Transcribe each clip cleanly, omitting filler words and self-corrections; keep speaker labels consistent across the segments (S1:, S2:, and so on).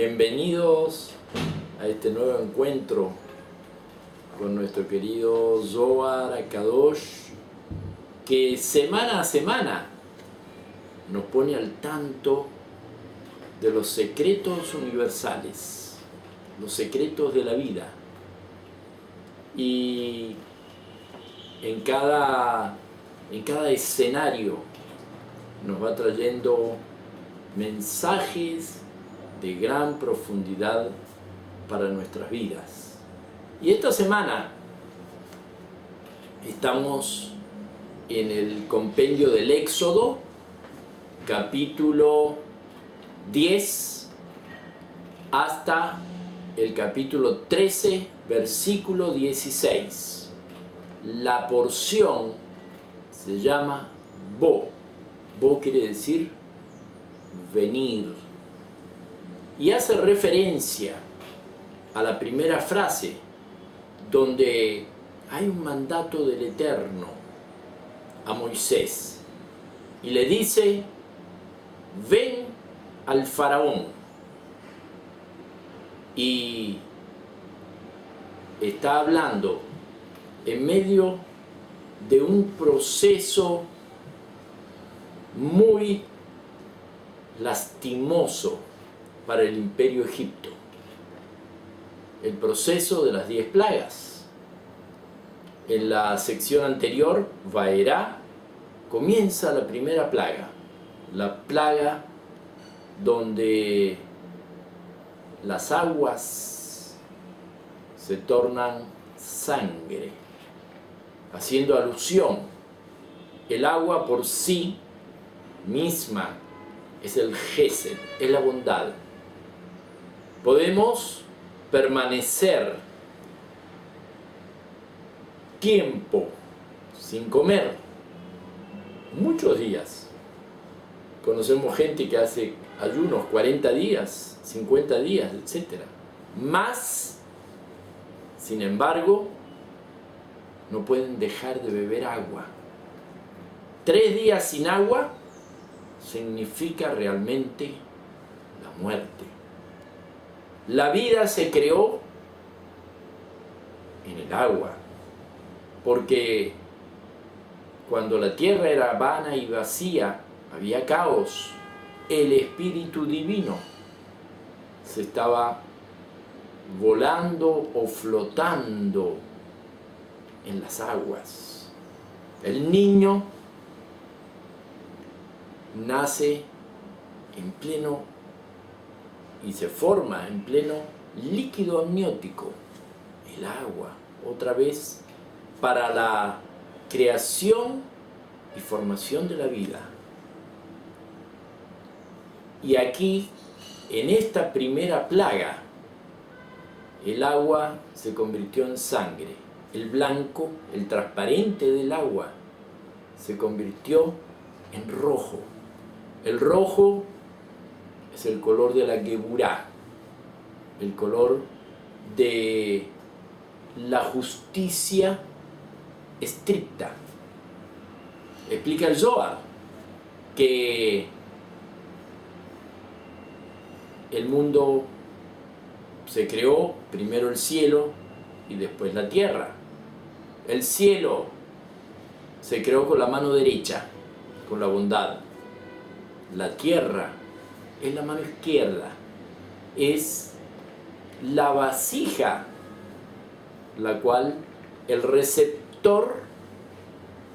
S1: Bienvenidos a este nuevo encuentro con nuestro querido Zohar HaKadosh, que semana a semana nos pone al tanto de los secretos universales, los secretos de la vida. Y en cada escenario nos va trayendo mensajes de gran profundidad para nuestras vidas. Y esta semana estamos en el compendio del Éxodo, capítulo 10 hasta el capítulo 13, versículo 16. La porción se llama Bo. Bo quiere decir venir. Y hace referencia a la primera frase, donde hay un mandato del Eterno a Moisés. Y le dice: ven al faraón. Y está hablando en medio de un proceso muy lastimoso para el imperio Egipto, el proceso de las 10 plagas. En la sección anterior, Vaerá, comienza la primera plaga, la plaga donde las aguas se tornan sangre, haciendo alusión, el agua por sí misma es el Gesed, es la bondad. Podemos permanecer tiempo sin comer, muchos días. Conocemos gente que hace ayunos 40 días, 50 días, etc. Más, sin embargo, no pueden dejar de beber agua. 3 días sin agua significa realmente la muerte. La vida se creó en el agua, porque cuando la tierra era vana y vacía, había caos. El Espíritu Divino se estaba volando o flotando en las aguas. El niño nace en pleno y se forma en pleno líquido amniótico, el agua, otra vez para la creación y formación de la vida. Y aquí, en esta primera plaga, el agua se convirtió en sangre. El blanco, el transparente del agua, se convirtió en rojo. El rojo es el color de la Geburá, el color de la justicia estricta. Explica el Zohar que el mundo se creó, primero el cielo y después la tierra. El cielo se creó con la mano derecha, con la bondad. La tierra es la mano izquierda, es la vasija, la cual el receptor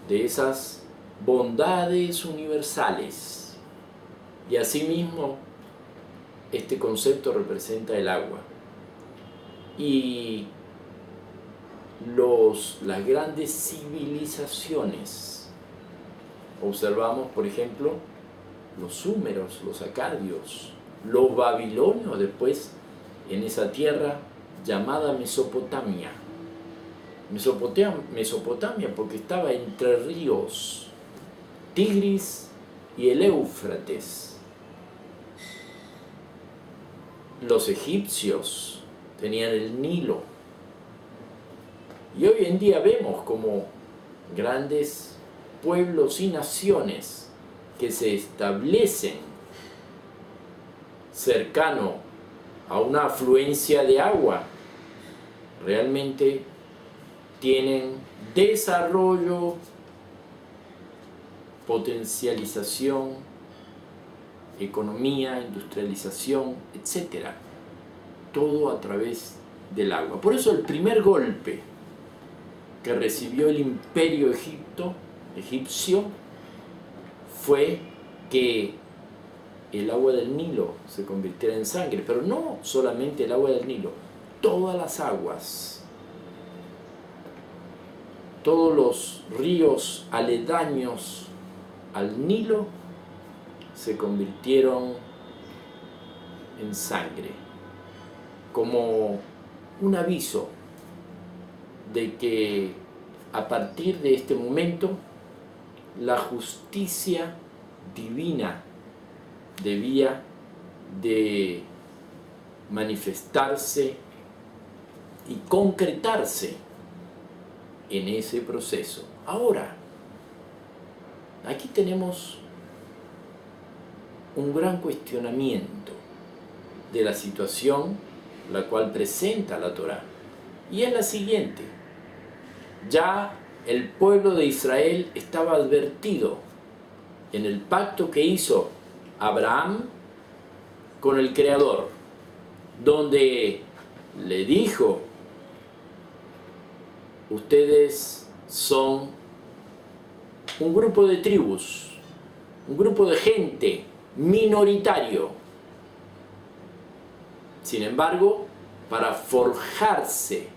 S1: de esas bondades universales. Y asimismo, este concepto representa el agua. Y las grandes civilizaciones, observamos, por ejemplo, los súmeros, los acadios, los babilonios, después en esa tierra llamada Mesopotamia. Mesopotamia porque estaba entre ríos, Tigris y el Éufrates. Los egipcios tenían el Nilo. Y hoy en día vemos como grandes pueblos y naciones que se establecen cercano a una afluencia de agua, realmente tienen desarrollo, potencialización, economía, industrialización, etc. Todo a través del agua. Por eso el primer golpe que recibió el imperio egipcio fue que el agua del Nilo se convirtiera en sangre, pero no solamente el agua del Nilo, todas las aguas, todos los ríos aledaños al Nilo se convirtieron en sangre, como un aviso de que a partir de este momento la justicia divina debía de manifestarse y concretarse en ese proceso. Ahora, aquí tenemos un gran cuestionamiento de la situación la cual presenta la Torá, y es la siguiente: ya el pueblo de Israel estaba advertido en el pacto que hizo Abraham con el Creador, donde le dijo: ustedes son un grupo de tribus, un grupo de gente minoritario. Sin embargo, para forjarse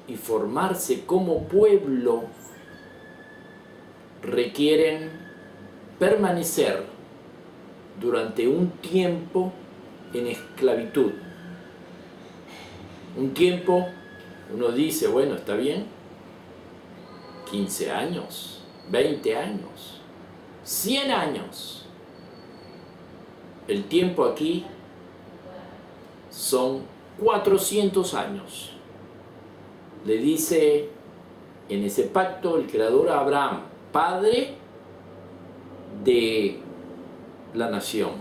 S1: y formarse como pueblo, requieren permanecer durante un tiempo en esclavitud. Un tiempo, uno dice, bueno, está bien, 15 años, 20 años, 100 años. El tiempo aquí son 400 años. Le dice en ese pacto el Creador a Abraham, padre de la nación: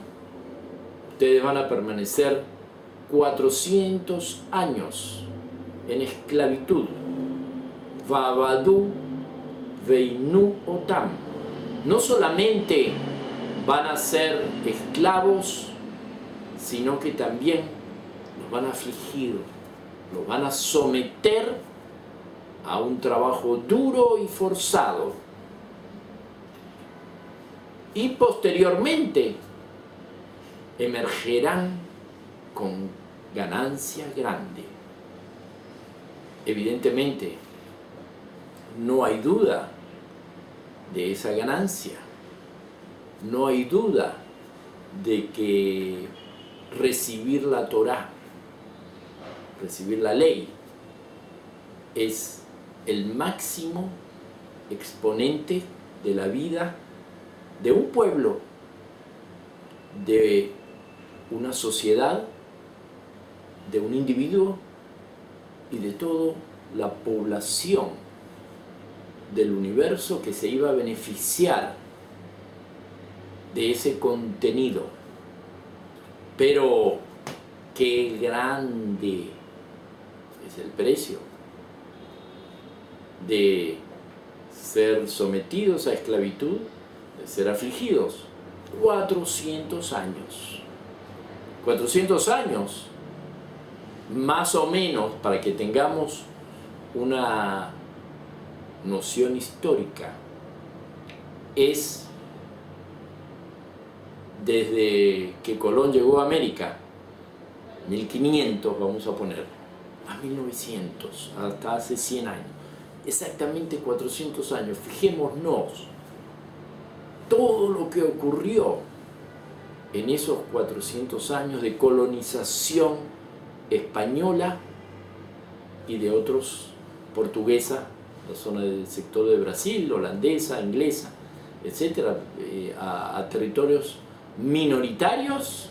S1: ustedes van a permanecer 400 años en esclavitud. Vavadú veinu otam. No solamente van a ser esclavos, sino que también los van a afligir, los van a someter a un trabajo duro y forzado. Y posteriormente emergerán con ganancia grande. Evidentemente, no hay duda de esa ganancia. No hay duda de que recibir la Torá, recibir la ley, es el máximo exponente de la vida de un pueblo, de una sociedad, de un individuo y de toda la población del universo que se iba a beneficiar de ese contenido. Pero qué grande es el precio de ser sometidos a esclavitud, de ser afligidos. 400 años. 400 años, más o menos, para que tengamos una noción histórica, es desde que Colón llegó a América, 1500 vamos a poner, a 1900, hasta hace 100 años. Exactamente 400 años. Fijémonos todo lo que ocurrió en esos 400 años de colonización española y de otros, portuguesa, la zona del sector de Brasil, holandesa, inglesa, etcétera, a territorios minoritarios.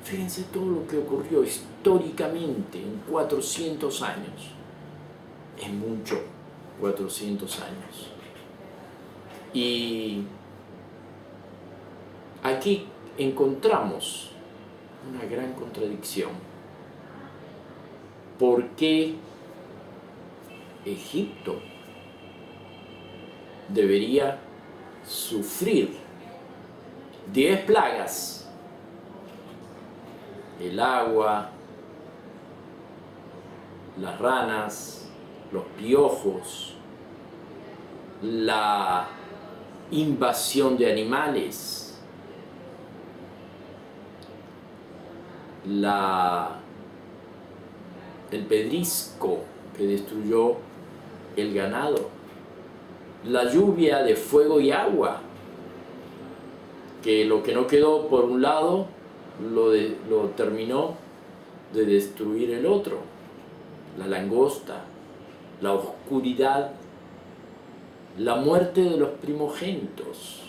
S1: Fíjense todo lo que ocurrió históricamente en 400 años. Es mucho, 400 años. Y aquí encontramos una gran contradicción. por qué Egipto debería sufrir 10 plagas: el agua, las ranas, los piojos, la invasión de animales, el pedrisco que destruyó el ganado, la lluvia de fuego y agua, que lo que no quedó por un lado lo terminó de destruir el otro, la langosta, la oscuridad, la muerte de los primogénitos.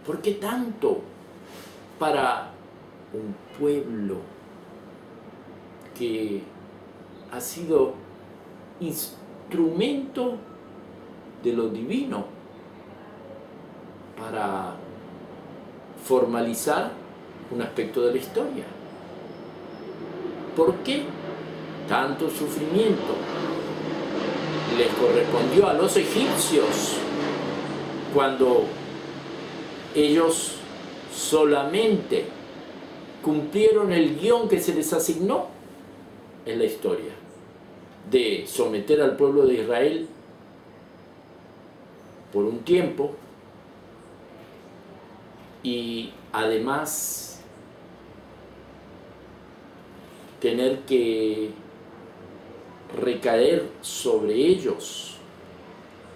S1: ¿Por qué tanto para un pueblo que ha sido instrumento de lo divino para formalizar un aspecto de la historia? ¿Por qué tanto sufrimiento les correspondió a los egipcios cuando ellos solamente cumplieron el guión que se les asignó en la historia de someter al pueblo de Israel por un tiempo y además tener que recaer sobre ellos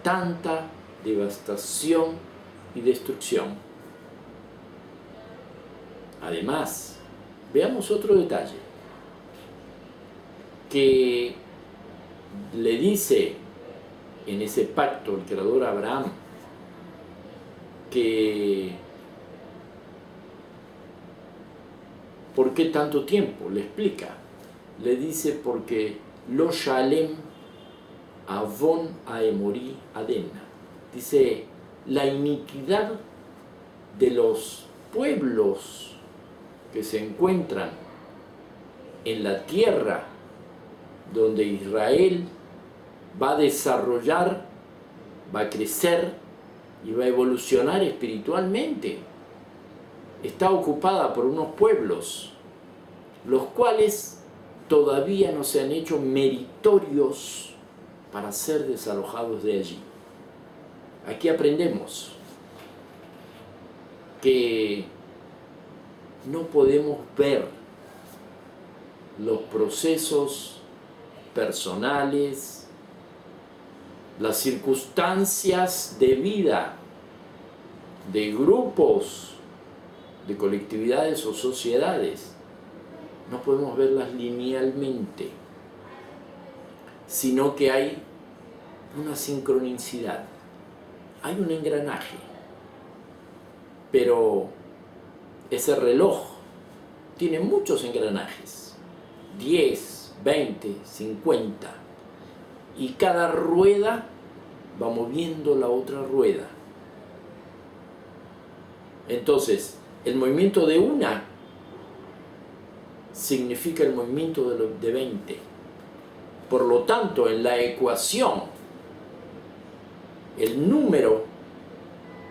S1: tanta devastación y destrucción? Además, veamos otro detalle que le dice en ese pacto el creador a Abraham, que ¿por qué tanto tiempo? Le explica, le dice porque lo shalem avon aemori adena. Dice, la iniquidad de los pueblos que se encuentran en la tierra donde Israel va a desarrollar, va a crecer y va a evolucionar espiritualmente, está ocupada por unos pueblos los cuales todavía no se han hecho meritorios para ser desalojados de allí. Aquí aprendemos que no podemos ver los procesos personales, las circunstancias de vida de grupos, de colectividades o sociedades, no podemos verlas linealmente, sino que hay una sincronicidad, hay un engranaje, pero ese reloj tiene muchos engranajes, 10, 20, 50, y cada rueda va moviendo la otra rueda. Entonces, el movimiento de una significa el movimiento de 20. Por lo tanto, en la ecuación, el número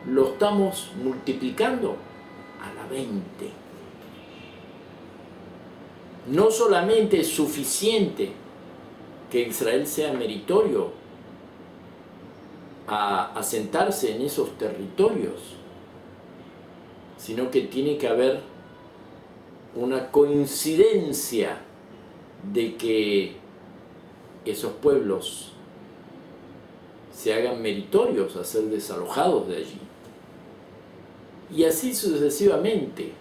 S1: lo estamos multiplicando a la 20. No solamente es suficiente que Israel sea meritorio a asentarse en esos territorios, sino que tiene que haber una coincidencia de que esos pueblos se hagan meritorios a ser desalojados de allí. Y así sucesivamente.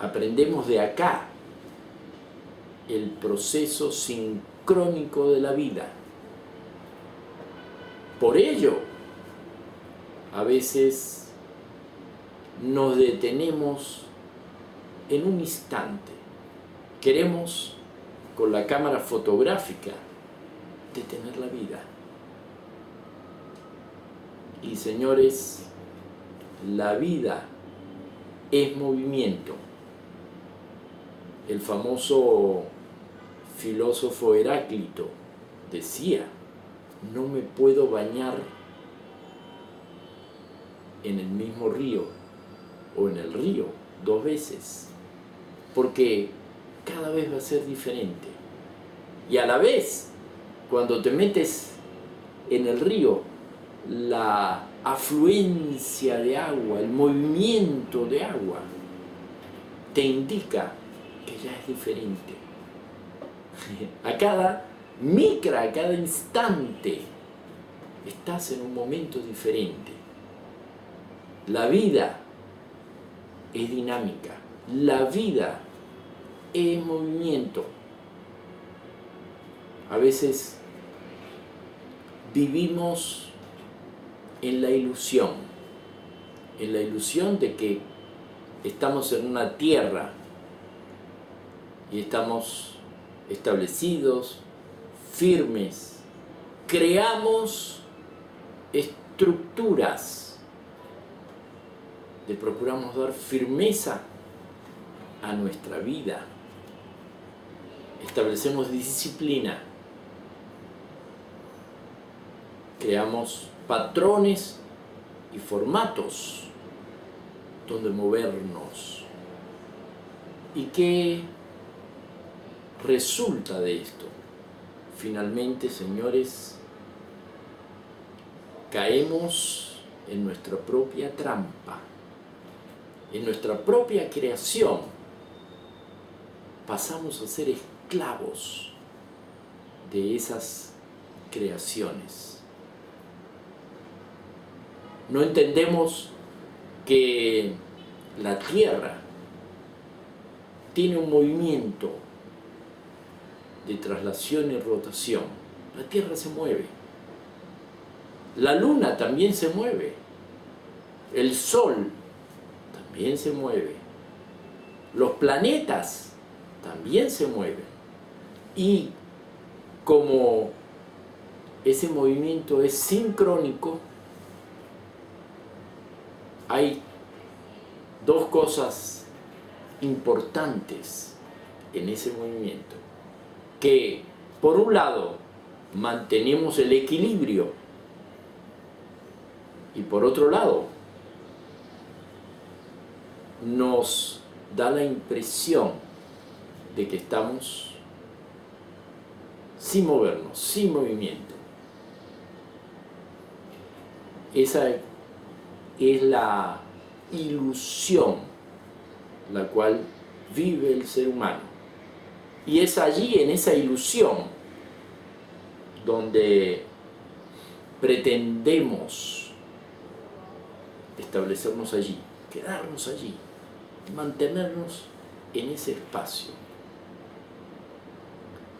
S1: Aprendemos de acá el proceso sincrónico de la vida. Por ello, a veces nos detenemos en un instante. Queremos, con la cámara fotográfica, detener la vida. Y señores, la vida es movimiento. El famoso filósofo Heráclito decía: no me puedo bañar en el mismo río o en el río 2 veces, porque cada vez va a ser diferente. Y a la vez, cuando te metes en el río, la afluencia de agua, el movimiento de agua, te indica que ya es diferente. A cada a cada instante, estás en un momento diferente. La vida es dinámica, la vida es movimiento. A veces vivimos en la ilusión de que estamos en una tierra y estamos establecidos, firmes, creamos estructuras, le procuramos dar firmeza a nuestra vida, establecemos disciplina, creamos patrones y formatos donde movernos. ¿Y qué resulta de esto? Finalmente, señores, caemos en nuestra propia trampa, en nuestra propia creación. Pasamos a ser esclavos de esas creaciones. No entendemos que la Tierra tiene un movimiento de traslación y rotación. La Tierra se mueve. La Luna también se mueve. El Sol también se mueve. Los planetas también se mueven. Y como ese movimiento es sincrónico, hay 2 cosas importantes en ese movimiento. Que por un lado mantenemos el equilibrio y por otro lado nos da la impresión de que estamos sin movernos, sin movimiento. Esa es la ilusión la cual vive el ser humano. Y es allí, en esa ilusión, donde pretendemos establecernos allí, quedarnos allí, mantenernos en ese espacio.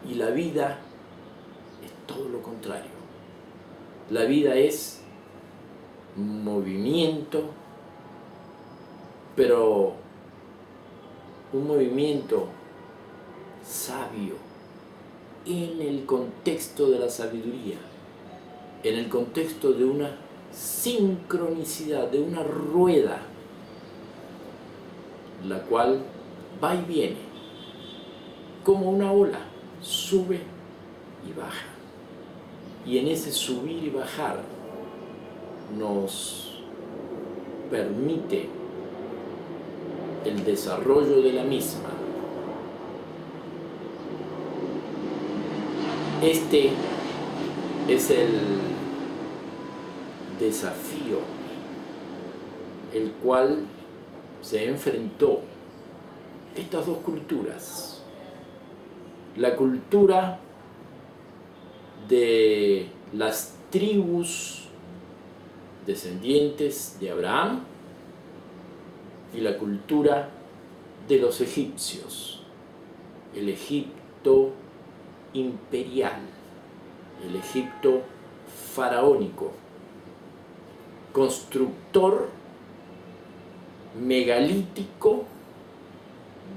S1: Y la vida es todo lo contrario. La vida es movimiento, pero un movimiento sabio, en el contexto de la sabiduría, en el contexto de una sincronicidad, de una rueda, la cual va y viene, como una ola, sube y baja. Y en ese subir y bajar nos permite el desarrollo de la misma. Este es el desafío el cual se enfrentó estas 2 culturas. La cultura de las tribus descendientes de Abraham y la cultura de los egipcios, el Egipto imperial, el Egipto faraónico, constructor megalítico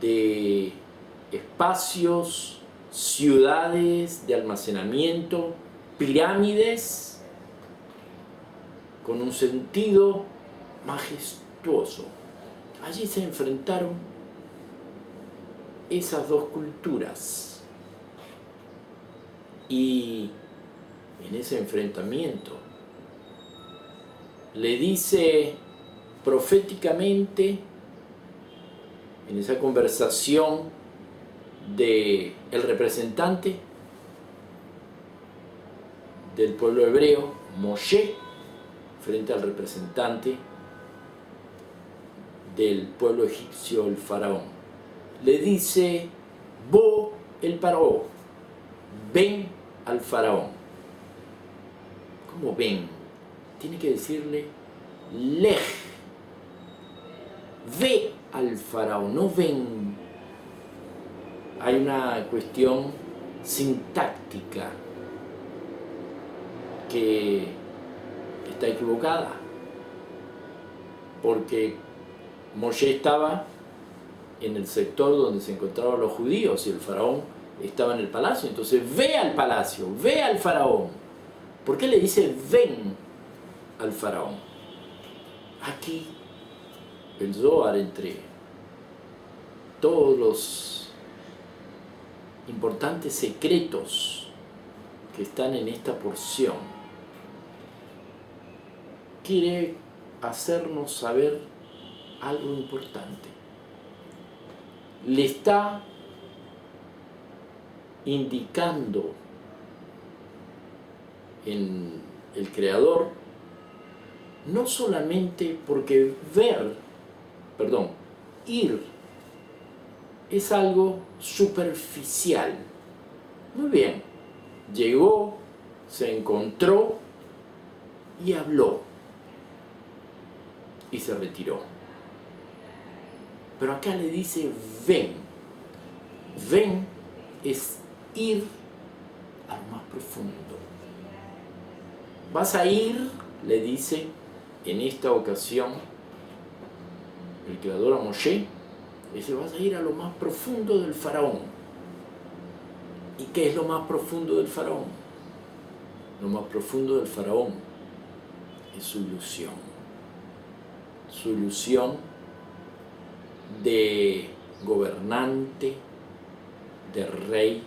S1: de espacios, ciudades de almacenamiento, pirámides, con un sentido majestuoso. Allí se enfrentaron esas 2 culturas. Y en ese enfrentamiento le dice proféticamente, en esa conversación del representante del pueblo hebreo, Moshe, frente al representante del pueblo egipcio, el faraón. Le dice, Bo el Paró, ven al faraón. ¿Cómo ven? Tiene que decirle, lej, ve al faraón, no ven. Hay una cuestión sintáctica que está equivocada, porque Moshe estaba en el sector donde se encontraban los judíos y el faraón estaba en el palacio. Entonces ve al palacio, ve al faraón. ¿Por qué le dice ven al faraón? Aquí el Zohar, entre todos los importantes secretos que están en esta porción, quiere hacernos saber algo importante. Le está indicando en el Creador, no solamente porque ir es algo superficial. Muy bien, llegó, se encontró y habló y se retiró. Pero acá le dice ven. Ven es ir a lo más profundo. Vas a ir, le dice en esta ocasión el Creador a Moshe, dice, vas a ir a lo más profundo del faraón. ¿Y qué es lo más profundo del faraón? Lo más profundo del faraón es su ilusión. Su ilusión de gobernante, de rey,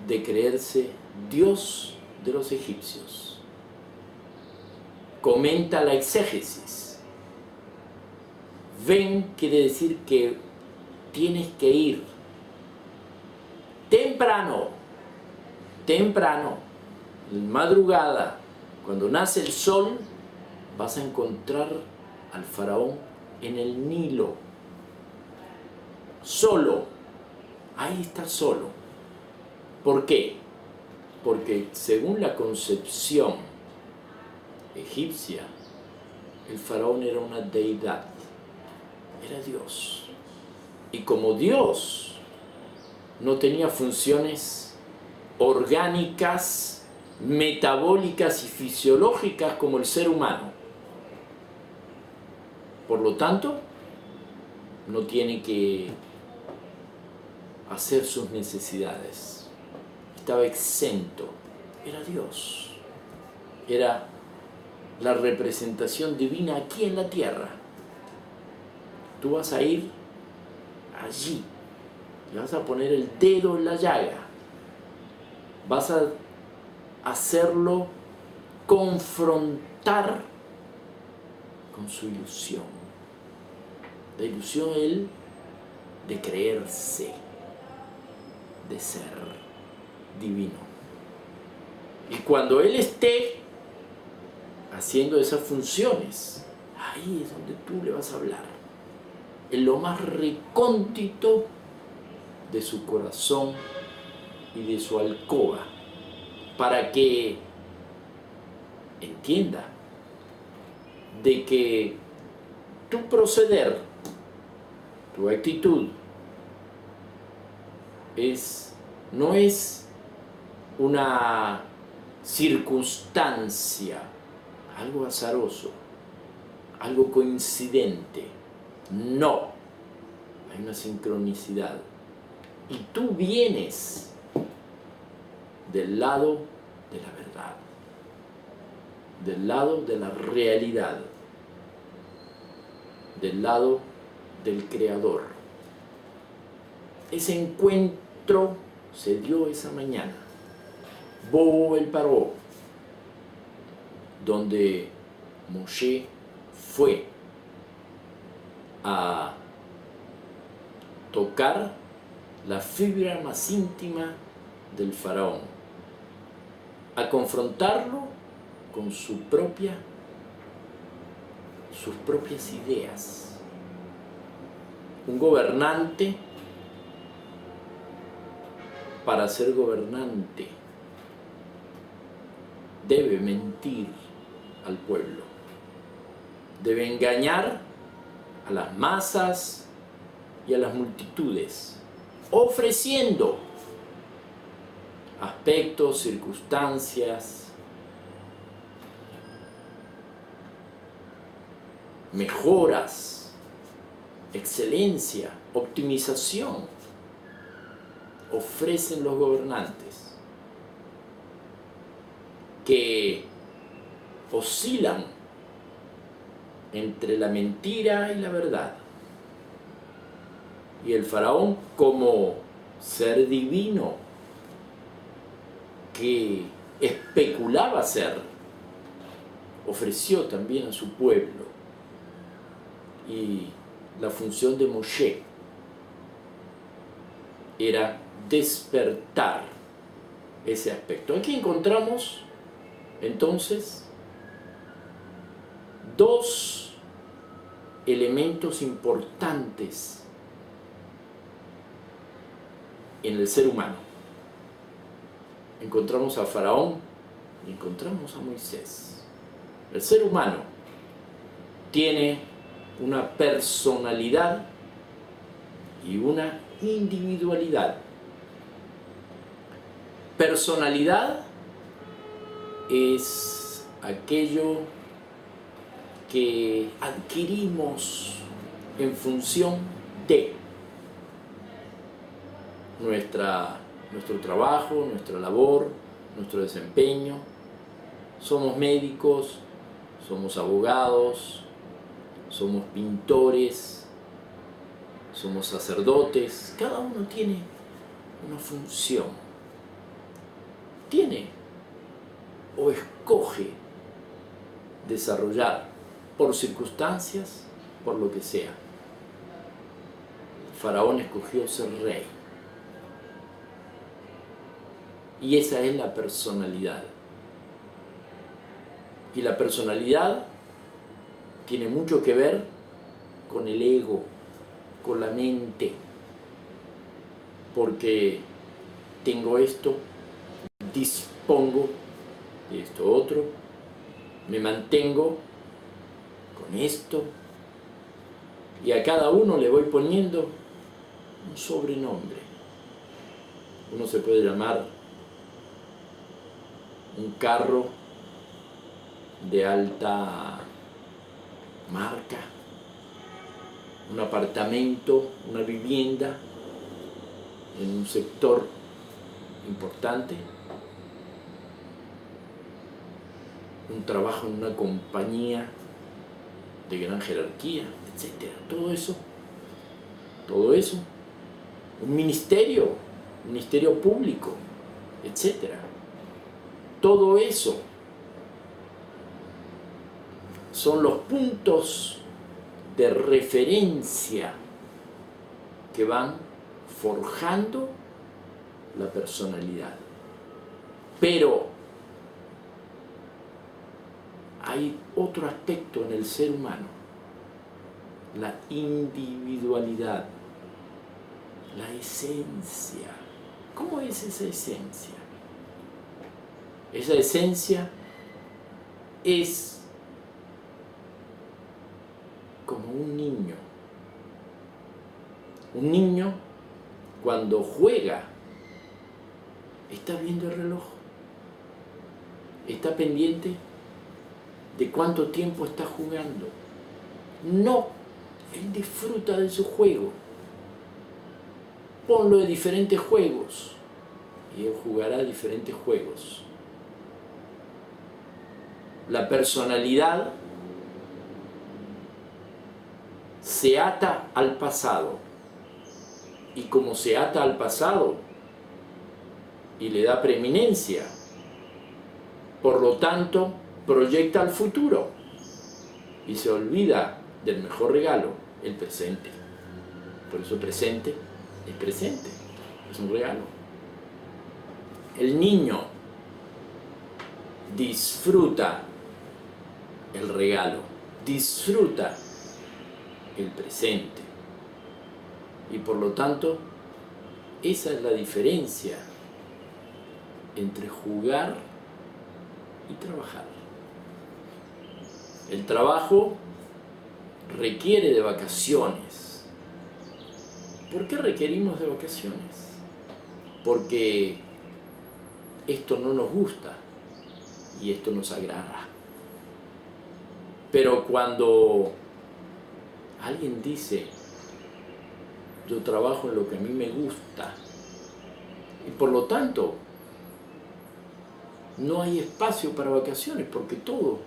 S1: de creerse Dios de los egipcios. Comenta la exégesis. Ven quiere decir que tienes que ir temprano, madrugada, cuando nace el sol, vas a encontrar al faraón en el Nilo, solo, ahí está solo. ¿Por qué? Porque según la concepción egipcia, el faraón era una deidad, era Dios. Y como Dios no tenía funciones orgánicas, metabólicas y fisiológicas como el ser humano, por lo tanto, no tiene que hacer sus necesidades. Estaba exento. Era Dios. Era la representación divina aquí en la tierra. Tú vas a ir allí. Le vas a poner el dedo en la llaga. Vas a hacerlo confrontar con su ilusión. La ilusión él de creerse, de ser divino. Y cuando él esté haciendo esas funciones, ahí es donde tú le vas a hablar, en lo más recóndito de su corazón y de su alcoba, para que entienda de que tu proceder, tu actitud, no es una circunstancia, algo azaroso, algo coincidente. No, hay una sincronicidad. Y tú vienes del lado de la verdad, del lado de la realidad, del lado del Creador. Ese encuentro se dio esa mañana, Bo el Paró, donde Moshe fue a tocar la fibra más íntima del faraón, a confrontarlo con sus propias ideas. Un gobernante, para ser gobernante, debe mentir al pueblo, debe engañar a las masas y a las multitudes, ofreciendo aspectos, circunstancias, mejoras, excelencia, optimización, ofrecen los gobernantes que oscilan entre la mentira y la verdad. Y el faraón, como ser divino que especulaba ser, ofreció también a su pueblo. Y la función de Moshe era despertar ese aspecto. Aquí encontramos entonces dos elementos importantes en el ser humano. Encontramos a Faraón y encontramos a Moisés. El ser humano tiene una personalidad y una individualidad. Personalidad es aquello que adquirimos en función de nuestro trabajo, nuestra labor, nuestro desempeño. Somos médicos, somos abogados, somos pintores, somos sacerdotes. Cada uno tiene una función. Tiene o escoge desarrollar por circunstancias, por lo que sea. Faraón escogió ser rey. Y esa es la personalidad. Y la personalidad tiene mucho que ver con el ego, con la mente. Porque tengo esto, dispongo de esto otro, me mantengo con esto, y a cada uno le voy poniendo un sobrenombre. Uno se puede llamar un carro de alta marca, un apartamento, una vivienda en un sector importante, un trabajo en una compañía de gran jerarquía, etc. Todo eso, un ministerio público, etc. Todo eso son los puntos de referencia que van forjando la personalidad. Pero hay otro aspecto en el ser humano, la individualidad, la esencia. ¿Cómo es esa esencia? Esa esencia es como un niño. Un niño, cuando juega, está viendo el reloj, está pendiente de cuánto tiempo está jugando. No, él disfruta de su juego. Ponlo de diferentes juegos y él jugará diferentes juegos. La personalidad se ata al pasado, y como se ata al pasado, y le da preeminencia. Por lo tanto, proyecta al futuro y se olvida del mejor regalo, el presente. Por eso presente, es un regalo. El niño disfruta el regalo, disfruta el presente. Y por lo tanto, esa es la diferencia entre jugar y trabajar. El trabajo requiere de vacaciones. ¿Por qué requerimos de vacaciones? Porque esto no nos gusta y esto nos agrada. Pero cuando alguien dice, yo trabajo en lo que a mí me gusta, y por lo tanto no hay espacio para vacaciones, porque todo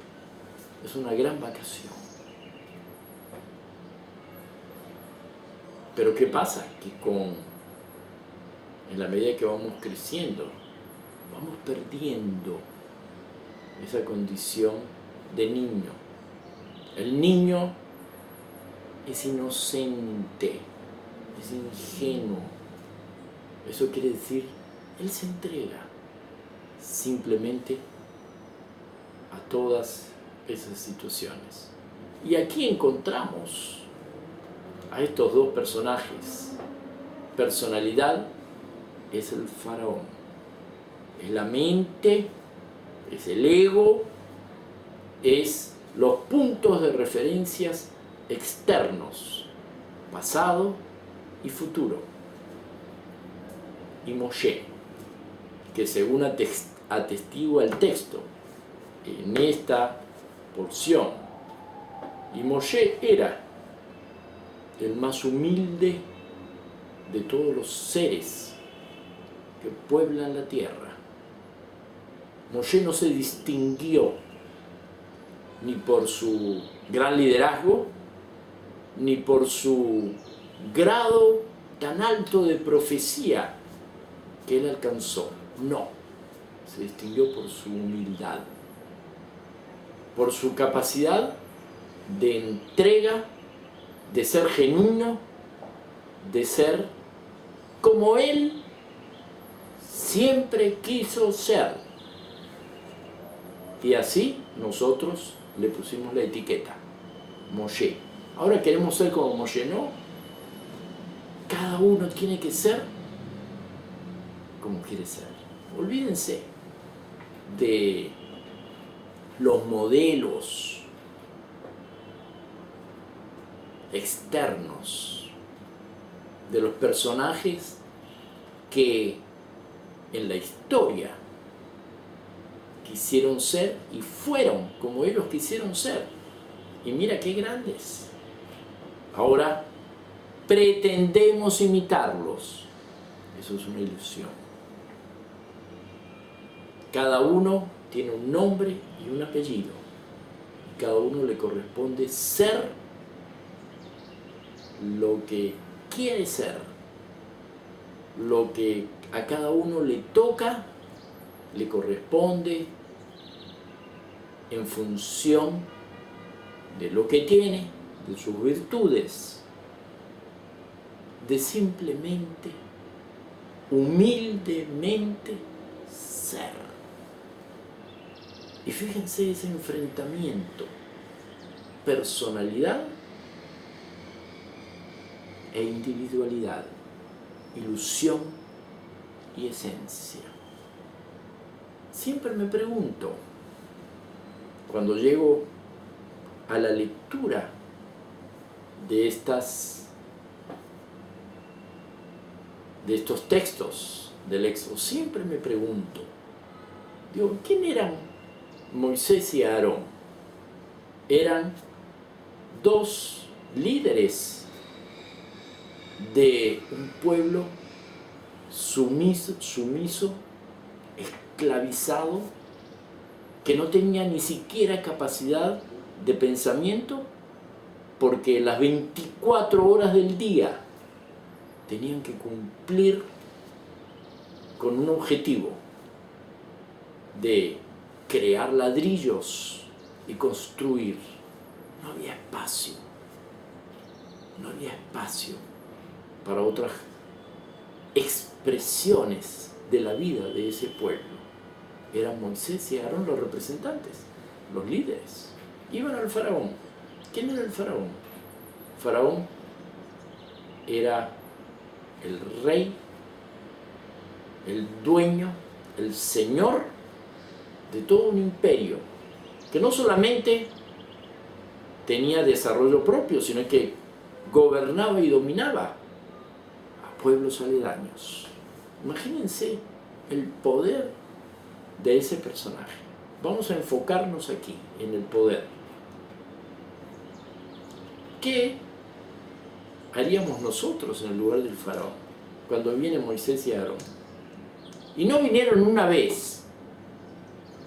S1: es una gran vacación. Pero ¿qué pasa? Que en la medida que vamos creciendo, vamos perdiendo esa condición de niño. El niño es inocente, es ingenuo. Eso quiere decir, él se entrega simplemente a todas esas situaciones. Y aquí encontramos a estos dos personajes. Personalidad es el faraón, es la mente, es el ego, es los puntos de referencias externos, pasado y futuro. Y Moshe, que según atestigua el texto en esta porción, y Moshe era el más humilde de todos los seres que pueblan la tierra. Moshe no se distinguió ni por su gran liderazgo, ni por su grado tan alto de profecía que él alcanzó. No, se distinguió por su humildad, por su capacidad de entrega, de ser genuino, de ser como él siempre quiso ser. Y así nosotros le pusimos la etiqueta, Moshe. Ahora queremos ser como Moshe, ¿no? Cada uno tiene que ser como quiere ser. Olvídense de los modelos externos, de los personajes que en la historia quisieron ser y fueron como ellos quisieron ser. Y mira qué grandes. Ahora pretendemos imitarlos. Eso es una ilusión. Cada uno tiene un nombre y un apellido. Y cada uno le corresponde ser lo que quiere ser. Lo que a cada uno le toca, le corresponde en función de lo que tiene, de sus virtudes, de simplemente, humildemente ser. Y fíjense ese enfrentamiento, personalidad e individualidad, ilusión y esencia. Siempre me pregunto, cuando llego a la lectura de estos textos del Éxodo, siempre me pregunto, digo, ¿quién eran Moisés y Aarón? Eran dos líderes de un pueblo sumiso, esclavizado, que no tenía ni siquiera capacidad de pensamiento, porque las 24 horas del día tenían que cumplir con un objetivo de crear ladrillos y construir. No había espacio. No había espacio para otras expresiones de la vida de ese pueblo. Eran Moisés y Aarón los representantes, los líderes. Iban al faraón. ¿Quién era el faraón? Faraón era el rey, el dueño, el señor de todo un imperio, que no solamente tenía desarrollo propio, sino que gobernaba y dominaba a pueblos aledaños. Imagínense el poder de ese personaje. Vamos a enfocarnos aquí, en el poder. ¿Qué haríamos nosotros en el lugar del faraón cuando vienen Moisés y Aarón? Y no vinieron una vez,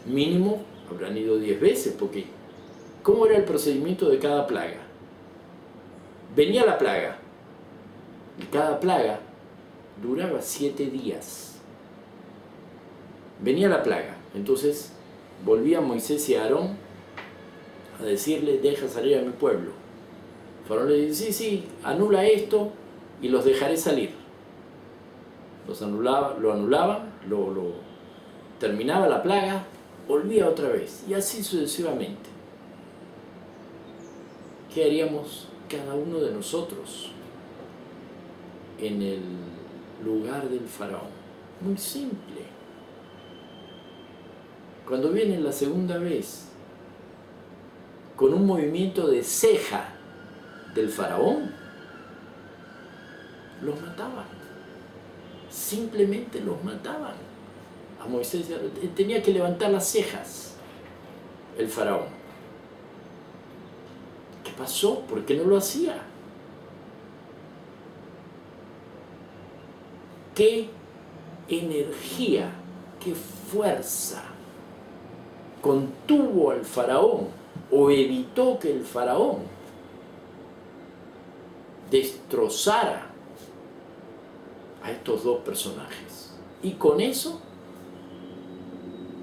S1: mínimo habrán ido 10 veces, porque ¿cómo era el procedimiento de cada plaga? Venía la plaga, y cada plaga duraba 7 días. Venía la plaga, entonces volvían Moisés y Aarón a decirle: deja salir a mi pueblo. El faraón le dice: sí, anula esto y los dejaré salir. Lo anulaban, terminaba la plaga, volvía otra vez, y así sucesivamente. ¿Qué haríamos cada uno de nosotros en el lugar del faraón? Muy simple. Cuando vienen la segunda vez, con un movimiento de ceja del faraón, los mataban. Simplemente los mataban. A Moisés tenía que levantar las cejas el faraón. ¿Qué pasó? ¿Por qué no lo hacía? ¿Qué energía, qué fuerza contuvo al faraón o evitó que el faraón destrozara a estos dos personajes? Y con eso,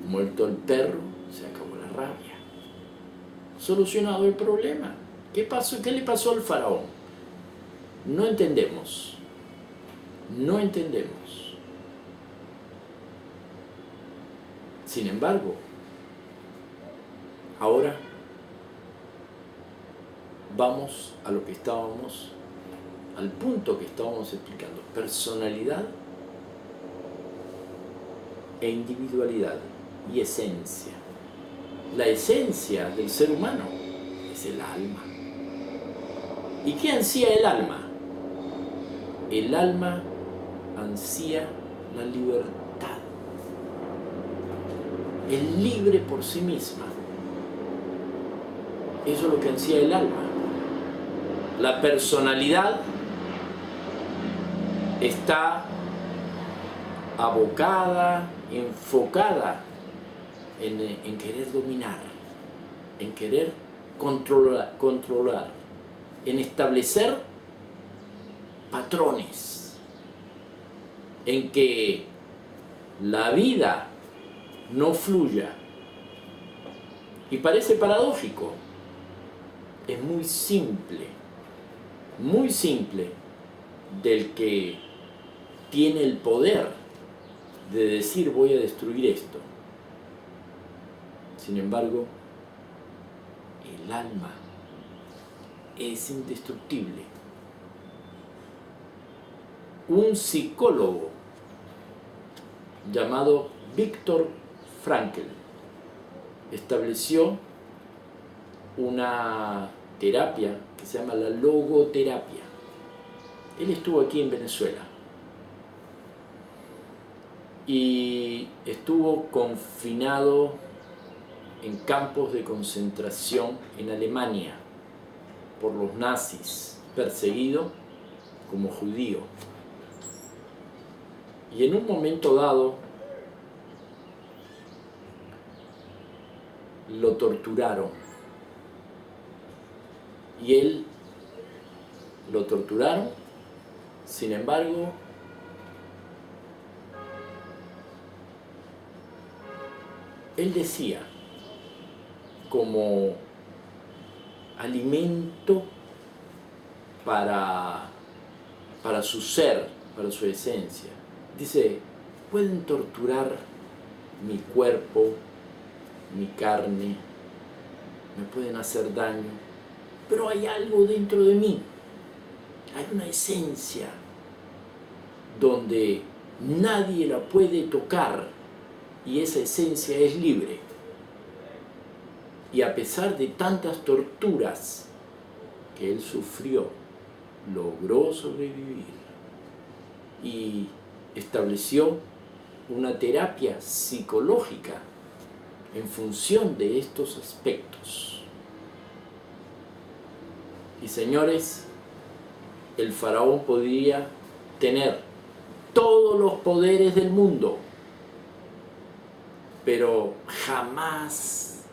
S1: muerto el perro, se acabó la rabia. Solucionado el problema. ¿Qué pasó? ¿Qué le pasó al faraón? No entendemos. No entendemos. Sin embargo, ahora vamos a lo que estábamos, al punto que estábamos explicando: personalidad e individualidad y esencia. La esencia del ser humano es el alma. ¿Y qué ansía el alma? El alma ansía la libertad. Es libre por sí misma. Eso es lo que ansía el alma. La personalidad está abocada, enfocada en querer dominar, en querer controlar, en establecer patrones, en que la vida no fluya. Y parece paradójico. Es muy simple del que tiene el poder de decir: voy a destruir esto. Sin embargo, el alma es indestructible. Un psicólogo llamado Viktor Frankl estableció una terapia que se llama la logoterapia. Él estuvo aquí en Venezuela y estuvo confinado en campos de concentración en Alemania por los nazis, perseguido como judío. Y en un momento dado lo torturaron. Y él lo torturaron, sin embargo, él decía, como alimento para su ser, para su esencia. Dice, pueden torturar mi cuerpo, mi carne, me pueden hacer daño, pero hay algo dentro de mí, hay una esencia donde nadie la puede tocar y esa esencia es libre. Y a pesar de tantas torturas que él sufrió, logró sobrevivir y estableció una terapia psicológica en función de estos aspectos. Y señores, el faraón podía tener todos los poderes del mundo, pero jamás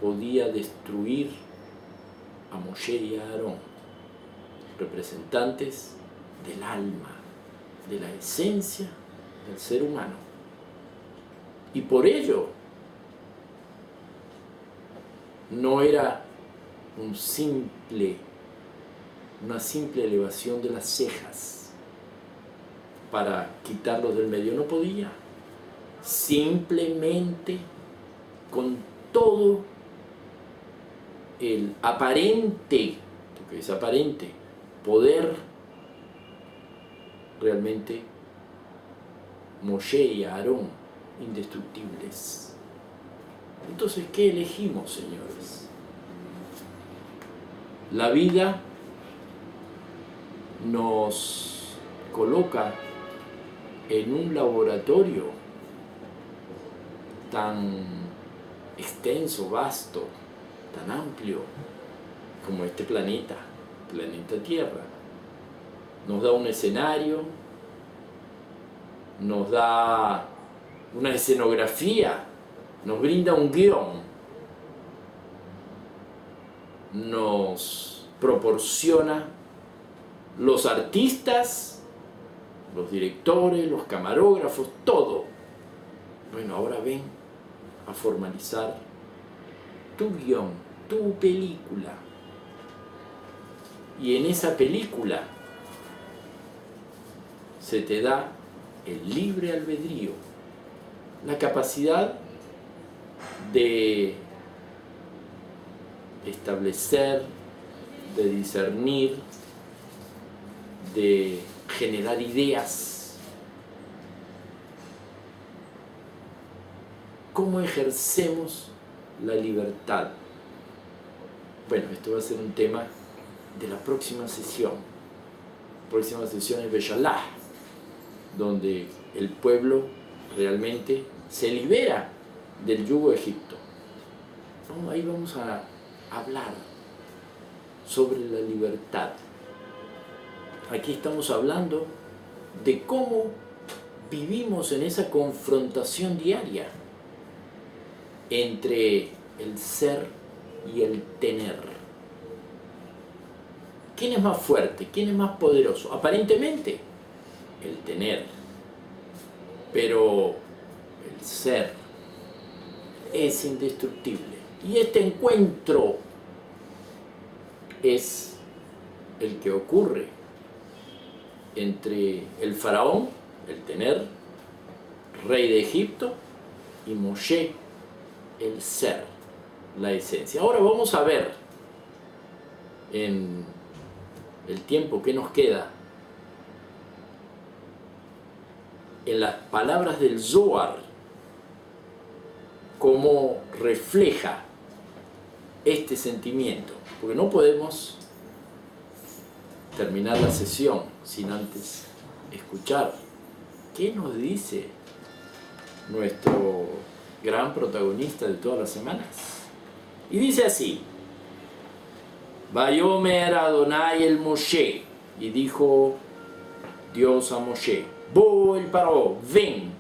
S1: podía destruir a Moshe y a Aarón, representantes del alma, de la esencia del ser humano. Y por ello no era una simple elevación de las cejas para quitarlos del medio, no podía. Simplemente con todo el aparente, porque es aparente, poder, realmente Moshe y Aarón indestructibles. Entonces, ¿qué elegimos, señores? La vida nos coloca en un laboratorio tan extenso, vasto, tan amplio como este planeta Tierra. Nos da un escenario, nos da una escenografía, nos brinda un guión, nos proporciona los artistas, los directores, los camarógrafos, todo. Bueno, ahora ven a formalizar tu guión, tu película. Y en esa película se te da el libre albedrío, la capacidad de establecer, de discernir, de generar ideas. ¿Cómo ejercemos la libertad? Bueno, esto va a ser un tema de la próxima sesión. La próxima sesión es Beshalach, donde el pueblo realmente se libera del yugo de Egipto. No, ahí vamos a hablar sobre la libertad. Aquí estamos hablando de cómo vivimos en esa confrontación diaria entre el ser y el tener. ¿Quién es más fuerte? ¿Quién es más poderoso? Aparentemente, el tener. Pero el ser es indestructible. Y este encuentro es el que ocurre entre el faraón, el tener, rey de Egipto, y Moshe, el ser, la esencia. Ahora vamos a ver en el tiempo que nos queda, en las palabras del Zohar, cómo refleja este sentimiento, porque no podemos terminar la sesión sin antes escuchar qué nos dice nuestro gran protagonista de todas las semanas. Y dice así: Vayomer Adonai el Moshe, y dijo Dios a Moshe, Bo el Paró, ven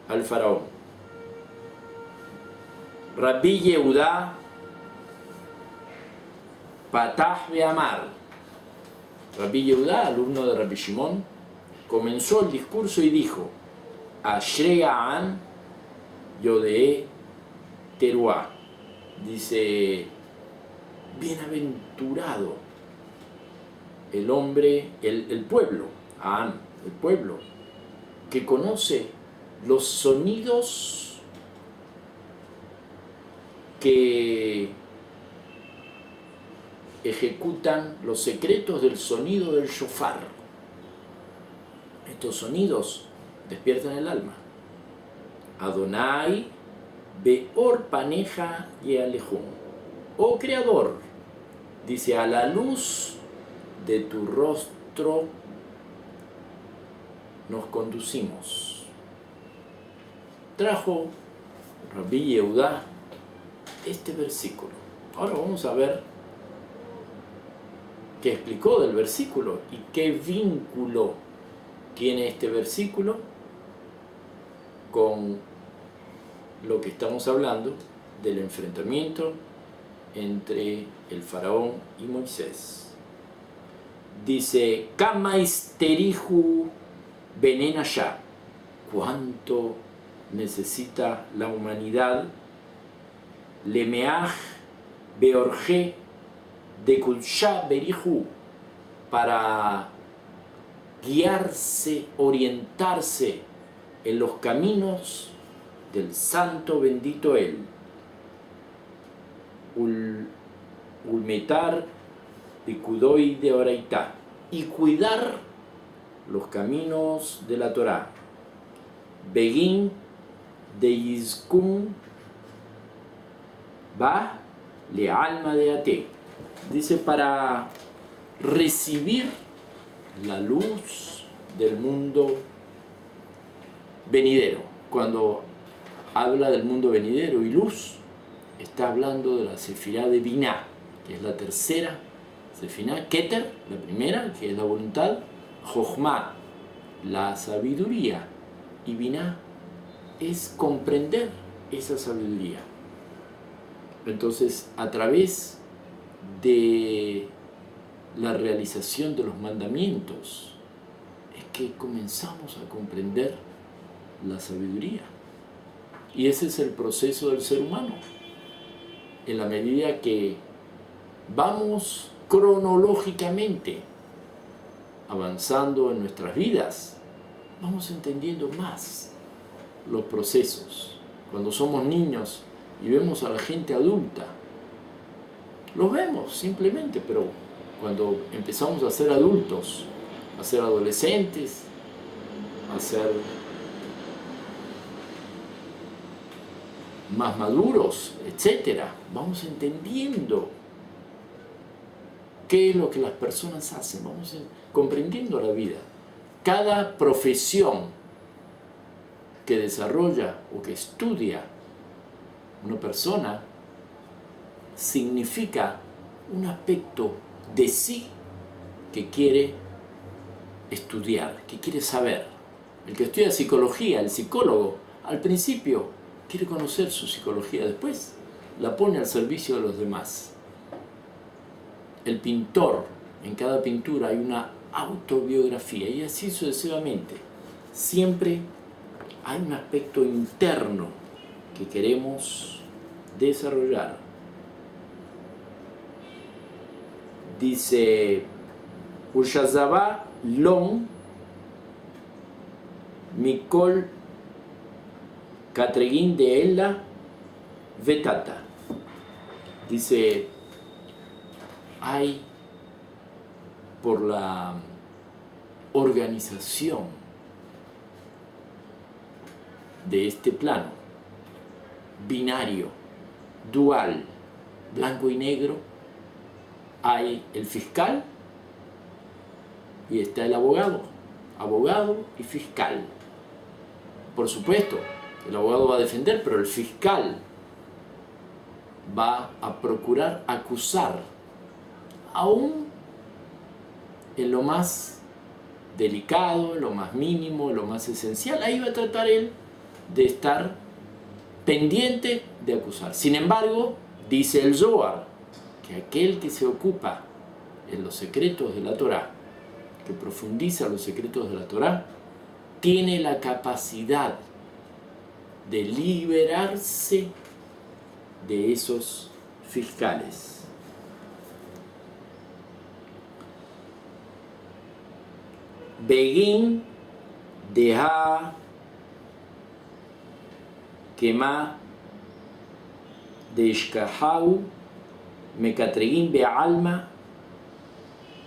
S1: al faraón. Rabbi Yehudá Patah Beamar, Rabbi Yehudá, alumno de Rabbi Shimon, comenzó el discurso y dijo: Ashrei Ha'am Yodé Teruá. Dice, bienaventurado el hombre, el pueblo, Am, el pueblo, que conoce los sonidos que ejecutan los secretos del sonido del shofar. Estos sonidos despiertan el alma. Adonai beor paneja y alejón. Oh Creador, dice, a la luz de tu rostro nos conducimos. Trajo Rabbi Yehudá este versículo. Ahora vamos a ver qué explicó del versículo y qué vínculo tiene este versículo con lo que estamos hablando del enfrentamiento entre el faraón y Moisés. Dice, Kama isterihu benenashá, cuánto necesita la humanidad lemeaj beorje de kudsha berihu, para guiarse, orientarse en los caminos del santo bendito él. Ulmetar pikudoi de oraitá, y cuidar los caminos de la Torá. Begin de yizkun va le alma de ate. Dice, para recibir la luz del mundo venidero. Cuando habla del mundo venidero y luz, está hablando de la sefirá de Biná, que es la tercera sefirá. Keter, la primera, que es la voluntad. Jochma, la sabiduría. Y Biná es comprender esa sabiduría. Entonces, a través de la realización de los mandamientos es que comenzamos a comprender la sabiduría. Y ese es el proceso del ser humano. En la medida que vamos cronológicamente avanzando en nuestras vidas, vamos entendiendo más los procesos. Cuando somos niños y vemos a la gente adulta, los vemos simplemente, pero cuando empezamos a ser adultos, a ser adolescentes, a ser más maduros, etcétera, vamos entendiendo qué es lo que las personas hacen, vamos comprendiendo la vida. Cada profesión que desarrolla o que estudia una persona significa un aspecto de sí que quiere estudiar, que quiere saber. El que estudia psicología, el psicólogo, al principio quiere conocer su psicología, después la pone al servicio de los demás. El pintor, en cada pintura hay una autobiografía y así sucesivamente. Siempre hay un aspecto interno que queremos desarrollar. Dice, Ushazaba Lon Mikol Katregin de Ella Vetata. Dice, hay por la organización de este plano binario, dual, blanco y negro, hay el fiscal y está el abogado y fiscal. Por supuesto, el abogado va a defender, pero el fiscal va a procurar acusar, aún en lo más delicado, en lo más mínimo, en lo más esencial. Ahí va a tratar él de estar pendiente de acusar. Sin embargo, dice el Zohar, que aquel que se ocupa en los secretos de la Torá, que profundiza los secretos de la Torá, tiene la capacidad de liberarse de esos fiscales. Begin deha kema de ishkahau mekatregin be'alma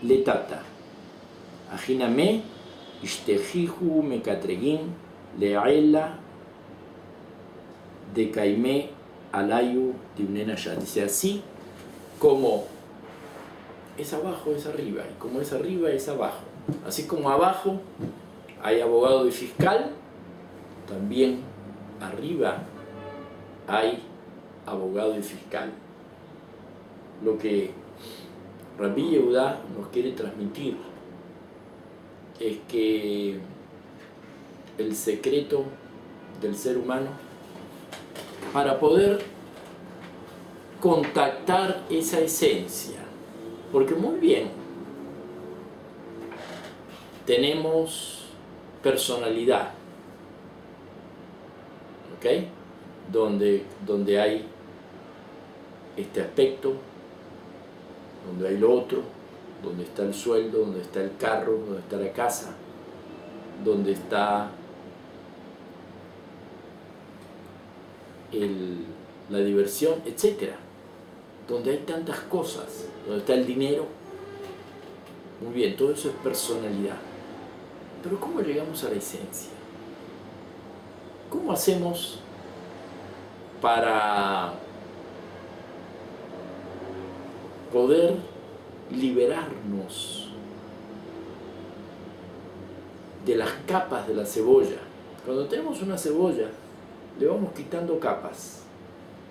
S1: letata ajiname ishtejihu mekatregin le'ela de caime alayu dimnenayat. Dice, así como es abajo es arriba, y como es arriba es abajo. Así como abajo hay abogado y fiscal, también arriba hay abogado y fiscal. Lo que Rabbi Yehudá nos quiere transmitir es que el secreto del ser humano para poder contactar esa esencia, porque muy bien, tenemos personalidad, ¿ok? Donde hay este aspecto, donde hay lo otro, donde está el sueldo, donde está el carro, donde está la casa, donde está la diversión, etc. Donde hay tantas cosas, donde está el dinero. Muy bien, todo eso es personalidad. Pero ¿cómo llegamos a la esencia? ¿Cómo hacemos para poder liberarnos de las capas de la cebolla? Cuando tenemos una cebolla, le vamos quitando capas,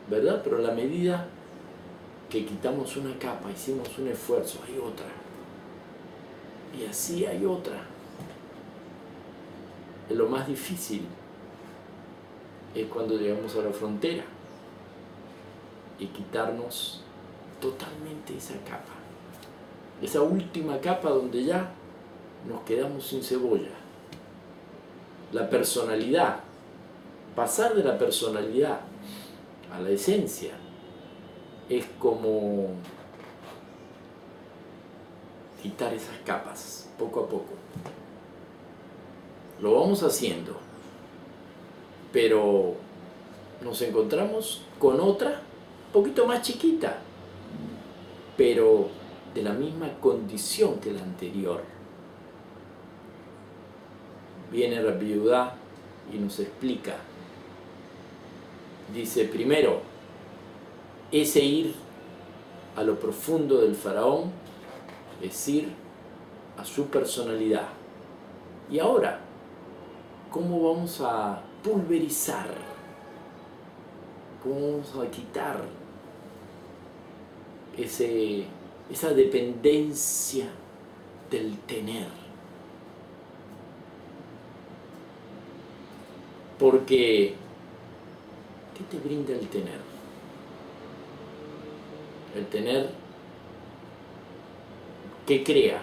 S1: ¿verdad? Pero a la medida que quitamos una capa, hicimos un esfuerzo, hay otra. Y así hay otra. Lo más difícil es cuando llegamos a la frontera y quitarnos totalmente esa capa. Esa última capa donde ya nos quedamos sin cebolla. La personalidad. Pasar de la personalidad a la esencia es como quitar esas capas poco a poco. Lo vamos haciendo, pero nos encontramos con otra un poquito más chiquita, pero de la misma condición que la anterior. Viene Rabbi Yehudá y nos explica. Dice, primero, ese ir a lo profundo del faraón es ir a su personalidad. Y ahora, ¿cómo vamos a pulverizar? ¿Cómo vamos a quitar esa dependencia del tener? Porque, ¿qué te brinda el tener? El tener, ¿qué crea?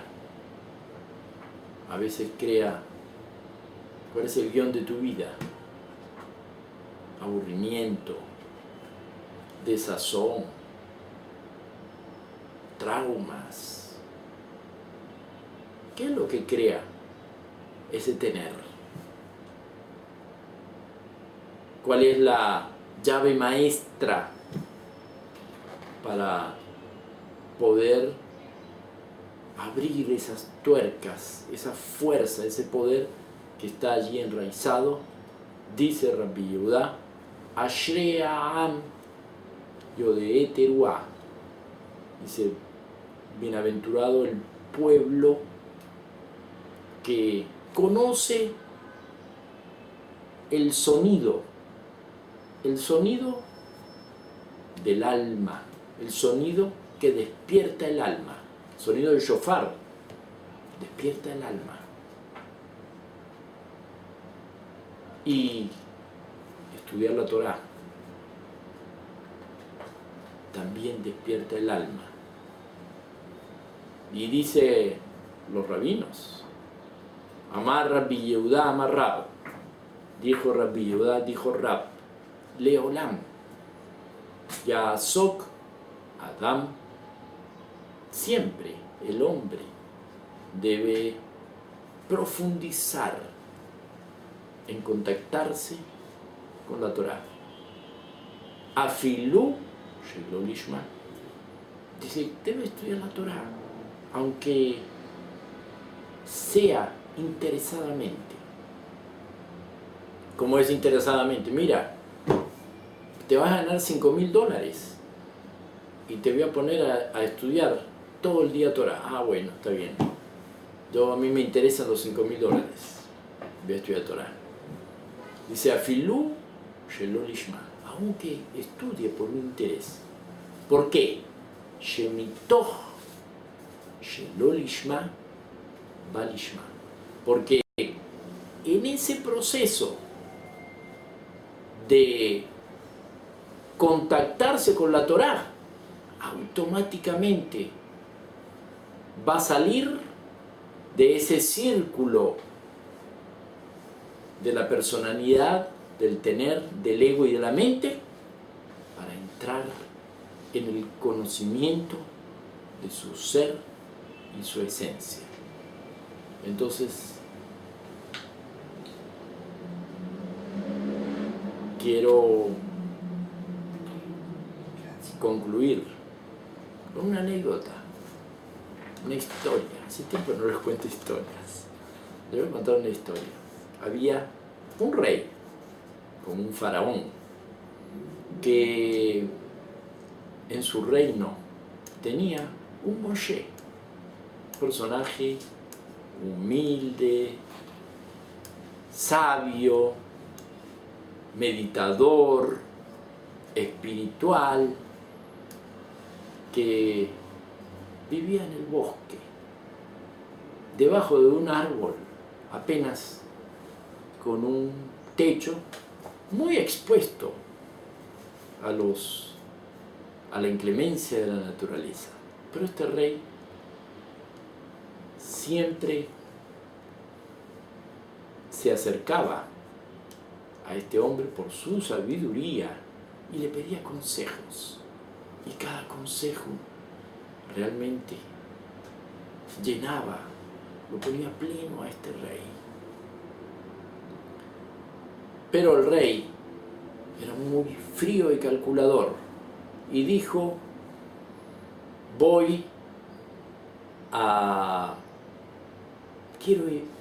S1: A veces crea, ¿cuál es el guión de tu vida? Aburrimiento, desazón, traumas. ¿Qué es lo que crea ese tener? ¿Cuál es la llave maestra para poder abrir esas tuercas, esa fuerza, ese poder que está allí enraizado? Dice Rabbi Yehudá, Ashrei Ha'am Yodei Teruah. Dice, bienaventurado el pueblo que conoce el sonido del alma, el sonido que despierta el alma, el sonido del shofar, despierta el alma. Y estudiar la Torá también despierta el alma. Y dice los rabinos, Amar Rabbi Yehudá, Amar Rab, dijo Rabbi Yehudá, dijo Rab, leolam. Ya'asok Adam, siempre el hombre debe profundizar en contactarse con la Torá. Afilu shelo lishma. Dice, debe estudiar la Torá, aunque sea interesadamente. ¿Cómo es interesadamente? Mira, te vas a ganar $5.000 y te voy a poner a estudiar todo el día Torah. Ah, bueno, está bien. A mí me interesan los $5.000. Voy a estudiar Torah. Dice, Afilu shelo lishma, aunque estudie por un interés. ¿Por qué? Shemitoch shelo lishma ba lishma. Porque en ese proceso de contactarse con la Torá, automáticamente va a salir de ese círculo de la personalidad, del tener, del ego y de la mente, para entrar en el conocimiento de su ser y su esencia. Entonces, quiero concluir con una anécdota, una historia. Hace tiempo no les cuento historias. Les voy a contar una historia. Había un rey, como un faraón, que en su reino tenía un Moshe, personaje humilde, sabio, meditador, espiritual, que vivía en el bosque, debajo de un árbol, apenas con un techo muy expuesto a la inclemencia de la naturaleza. Pero este rey siempre se acercaba a este hombre por su sabiduría y le pedía consejos. Y cada consejo realmente llenaba, lo ponía pleno a este rey. Pero el rey era muy frío y calculador y dijo,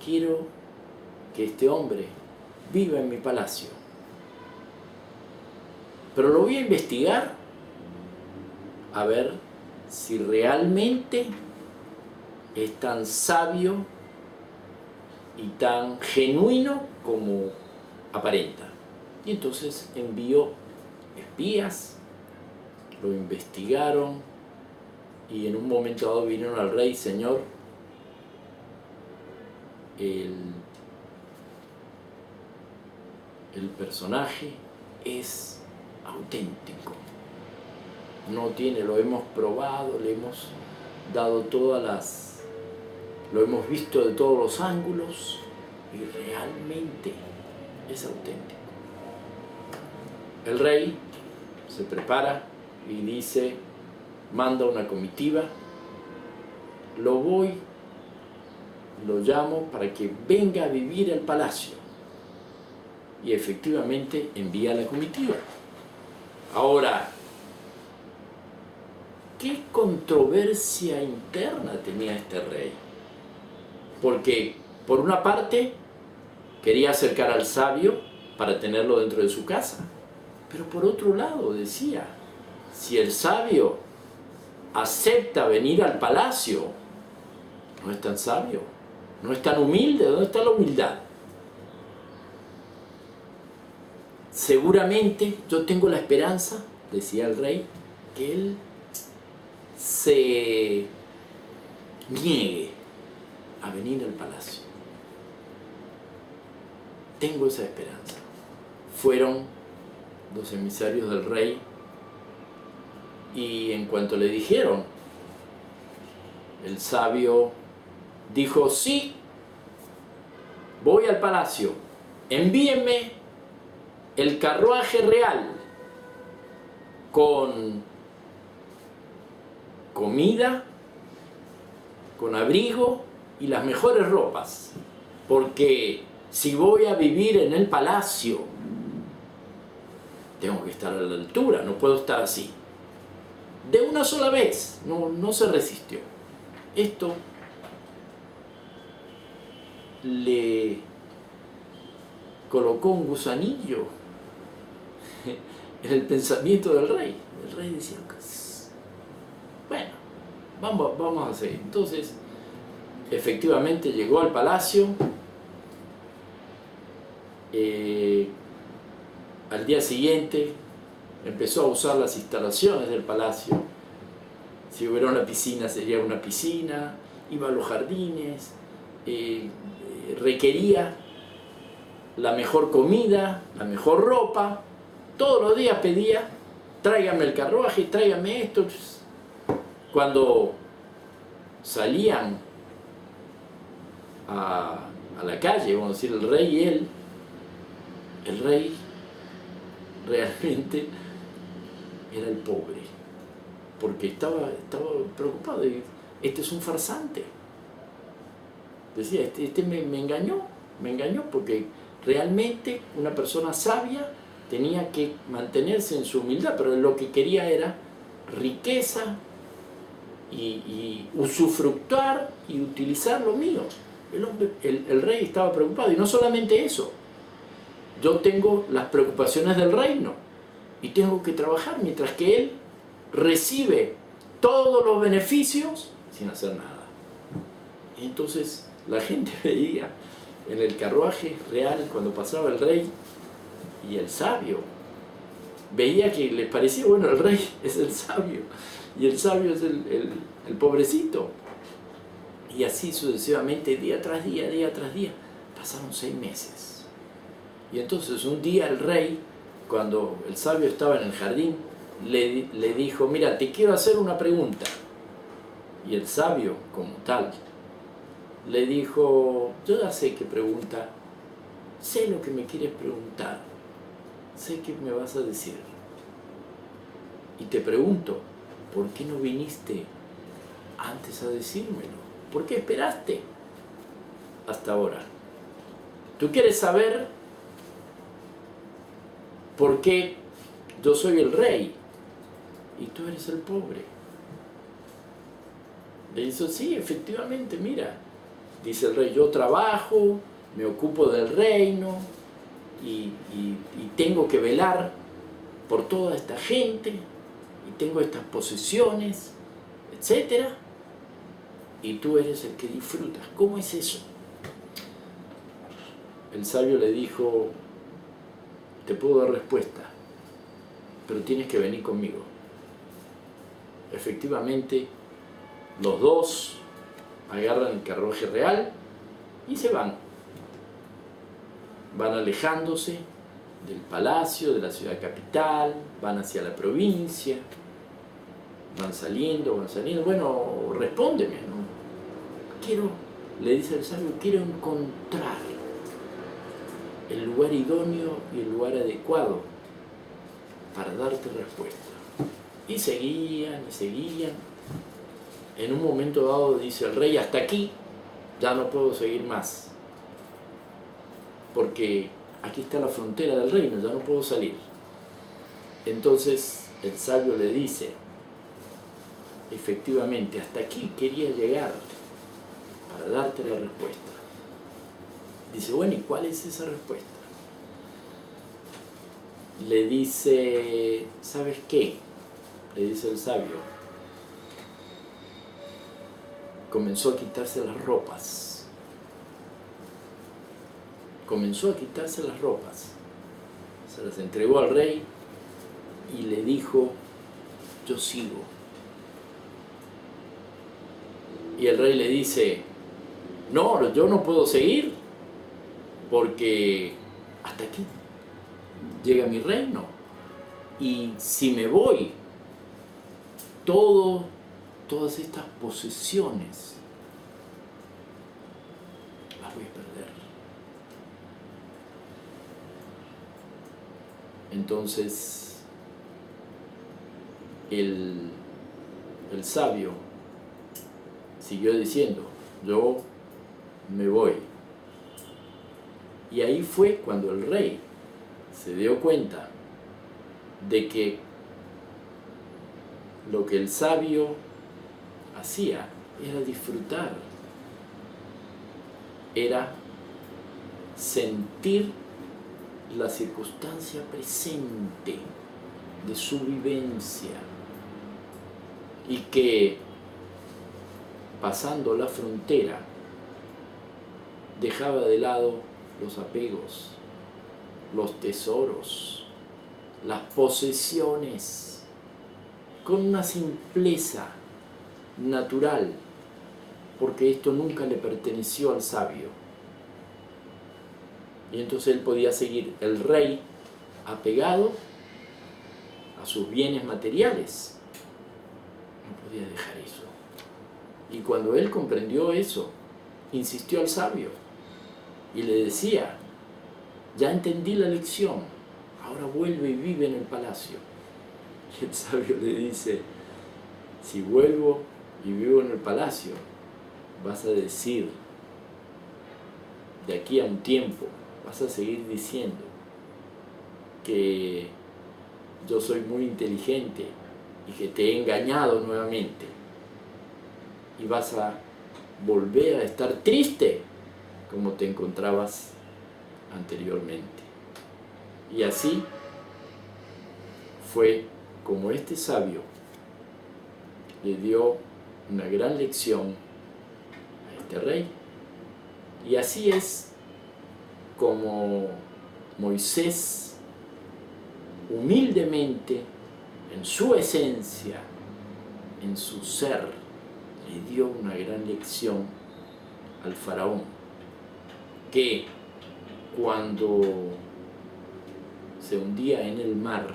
S1: quiero que este hombre viva en mi palacio, pero lo voy a investigar a ver si realmente es tan sabio y tan genuino como aparenta. Y entonces envió espías, lo investigaron y en un momento dado vinieron al rey: señor, el personaje es auténtico, lo hemos probado, le hemos dado lo hemos visto de todos los ángulos y realmente es auténtico. El rey se prepara y dice, manda una comitiva, lo llamo para que venga a vivir al palacio. Y efectivamente envía la comitiva. Ahora, ¿qué controversia interna tenía este rey? Porque, por una parte, quería acercar al sabio para tenerlo dentro de su casa. Pero por otro lado decía, si el sabio acepta venir al palacio, no es tan sabio, no es tan humilde. ¿Dónde está la humildad? Seguramente yo tengo la esperanza, decía el rey, que él se niegue a venir al palacio. Tengo esa esperanza. Fueron los emisarios del rey y en cuanto le dijeron, el sabio dijo, sí, voy al palacio, envíenme el carruaje real con comida, con abrigo y las mejores ropas, porque si voy a vivir en el palacio, tengo que estar a la altura, no puedo estar así. De una sola vez, no se resistió. Esto le colocó un gusanillo en el pensamiento del rey. El rey decía, bueno, vamos a hacer. Entonces, efectivamente llegó al palacio. Al día siguiente empezó a usar las instalaciones del palacio. Si hubiera una piscina, sería una piscina. Iba a los jardines. Requería la mejor comida, la mejor ropa. Todos los días pedía, tráigame el carruaje, tráigame esto. Cuando salían a la calle, vamos a decir, el rey y él, el rey realmente era el pobre, porque estaba preocupado. Este es un farsante. Decía, este me engañó, porque realmente una persona sabia tenía que mantenerse en su humildad, pero lo que quería era riqueza y usufructuar y utilizar lo mío. El rey estaba preocupado, y no solamente eso. Yo tengo las preocupaciones del reino y tengo que trabajar, mientras que él recibe todos los beneficios sin hacer nada. Y entonces la gente veía en el carruaje real, cuando pasaba el rey y el sabio, veía que les parecía, bueno, el rey es el sabio y el sabio es el pobrecito. Y así sucesivamente, día tras día, día tras día. Pasaron 6 meses. Y entonces un día el rey, cuando el sabio estaba en el jardín, le dijo, mira, te quiero hacer una pregunta. Y el sabio, como tal, le dijo, yo ya sé qué pregunta, sé lo que me quieres preguntar, sé qué me vas a decir. Y te pregunto, ¿por qué no viniste antes a decírmelo? ¿Por qué esperaste hasta ahora? ¿Tú quieres saber por qué yo soy el rey y tú eres el pobre? Le dice, sí, efectivamente, mira, dice el rey, yo trabajo, me ocupo del reino y tengo que velar por toda esta gente y tengo estas posesiones, etcétera. Y tú eres el que disfrutas. ¿Cómo es eso? El sabio le dijo, te puedo dar respuesta, pero tienes que venir conmigo. Efectivamente, los dos agarran el carruaje real y se van. Van alejándose del palacio, de la ciudad capital, van hacia la provincia, van saliendo. Bueno, respóndeme, ¿no? Le dice el sabio, quiero encontrar el lugar idóneo y el lugar adecuado para darte respuesta. Y seguían. En un momento dado dice el rey, hasta aquí, ya no puedo seguir más, porque aquí está la frontera del reino, ya no puedo salir. Entonces el sabio le dice, efectivamente, hasta aquí quería llegar para darte la respuesta. Dice, bueno, ¿y cuál es esa respuesta? Le dice, ¿sabes qué? Le dice el sabio. Comenzó a quitarse las ropas. Se las entregó al rey y le dijo, yo sigo. Y el rey le dice, no, yo no puedo seguir, porque hasta aquí llega mi reino. Y si me voy, todas estas posesiones las voy a perder. Entonces el sabio siguió diciendo, yo me voy. Y ahí fue cuando el rey se dio cuenta de que lo que el sabio hacía era disfrutar, era sentir la circunstancia presente de su vivencia, y que pasando la frontera dejaba de lado los apegos, los tesoros, las posesiones, con una simpleza natural, porque esto nunca le perteneció al sabio. Y entonces él podía seguir, el rey, apegado a sus bienes materiales. No podía dejar eso. Y cuando él comprendió eso, insistió al sabio y le decía, ya entendí la lección, ahora vuelve y vive en el palacio. Y el sabio le dice, si vuelvo y vivo en el palacio, vas a decir, de aquí a un tiempo, vas a seguir diciendo que yo soy muy inteligente y que te he engañado nuevamente. Y vas a volver a estar triste como te encontrabas anteriormente. Y así fue como este sabio le dio una gran lección a este rey. Y así es como Moisés, humildemente, en su esencia, en su ser, le dio una gran lección al faraón, que cuando se hundía en el mar,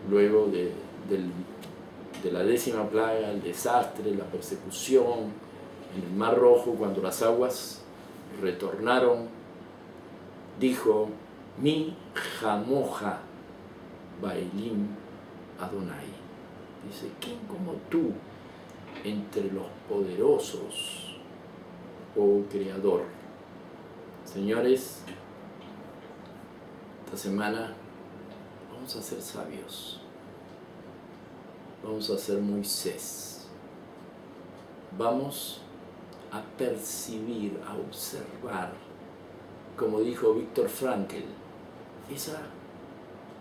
S1: luego de la 10ª plaga, el desastre, la persecución, en el Mar Rojo, cuando las aguas retornaron, dijo, Mi jamoja Baelim Adonai. Dice, ¿quién como tú entre los poderosos, oh Creador? Señores, esta semana vamos a ser sabios, vamos a ser Moisés, vamos a percibir, a observar, como dijo Viktor Frankl, esa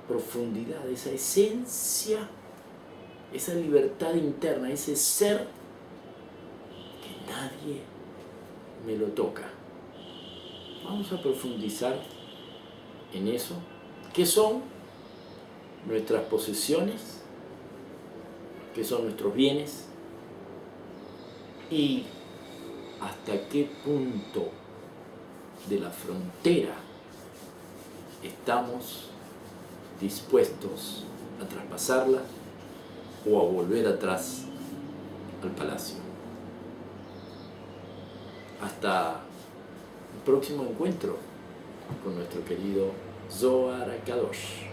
S1: profundidad, esa esencia, esa libertad interna, ese ser que nadie me lo toca. Vamos a profundizar en eso, que son nuestras posesiones, que son nuestros bienes, y hasta qué punto de la frontera estamos dispuestos a traspasarla o a volver atrás al palacio. Hasta el próximo encuentro con nuestro querido Zohar Kadosh.